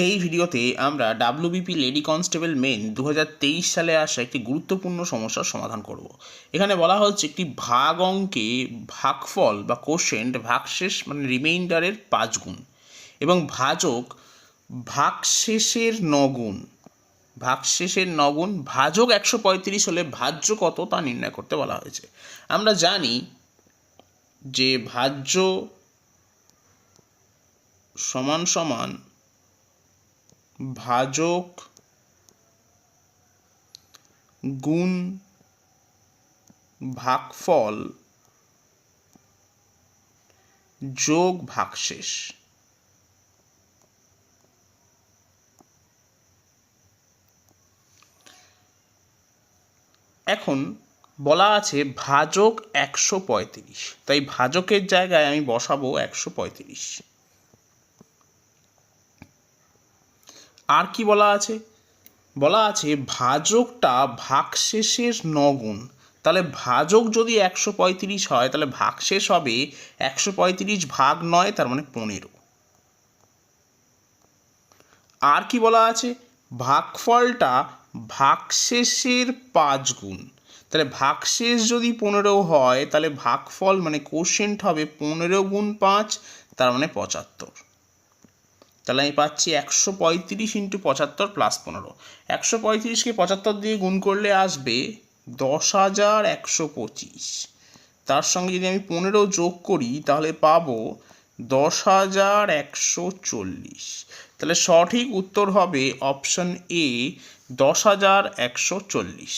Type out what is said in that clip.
এই ভিডিওতে আমরা ডাব্লিউবিপি লেডি কনস্টেবল মেন 2023 সালে আসা একটি গুরুত্বপূর্ণ সমস্যার সমাধান করব। এখানে বলা হচ্ছে একটি ভাগ অঙ্কে ভাগফল বা কোশেন্ট ভাগশেষ মানে রিমাইন্ডারের 5 গুণ এবং ভাজক ভাগশেষের 9 গুণ। ভাগশেষের 9 গুণ ভাজক 135 হলে ভাজ্য কত তা নির্ণয় করতে বলা হয়েছে। আমরা জানি যে ভাজ্য সমান সমান ভাজক গুণ ভাগফল যোগ ভাগশেষ। এখন বলা আছে ভাজক 135, তাই ভাজকের জায়গায় আমি বসাবো 135। আর কি বলা আছে? বলা আছে ভাজকটা ভাগশেষের 9 গুণ। তাহলে ভাজক যদি 135 হয় তাহলে ভাগশেষ হবে 135 ভাগ 9, তার মানে 15। আর কি বলা আছে? ভাগফলটা ভাগশেষের 5 গুণ। তাহলে ভাগশেষ যদি 15 হয় তাহলে ভাগফল মানে কোশেন্ট হবে 15 গুণ 5, তার মানে 75। তাহলে আমি পাচ্ছি 135 ইন্টু 75 প্লাস 15। 135কে 75 দিয়ে গুণ করলে আসবে 10,125। তার সঙ্গে যদি আমি 15 যোগ করি তাহলে পাবো 10,140। তাহলে সঠিক উত্তর হবে অপশন এ, 10,140।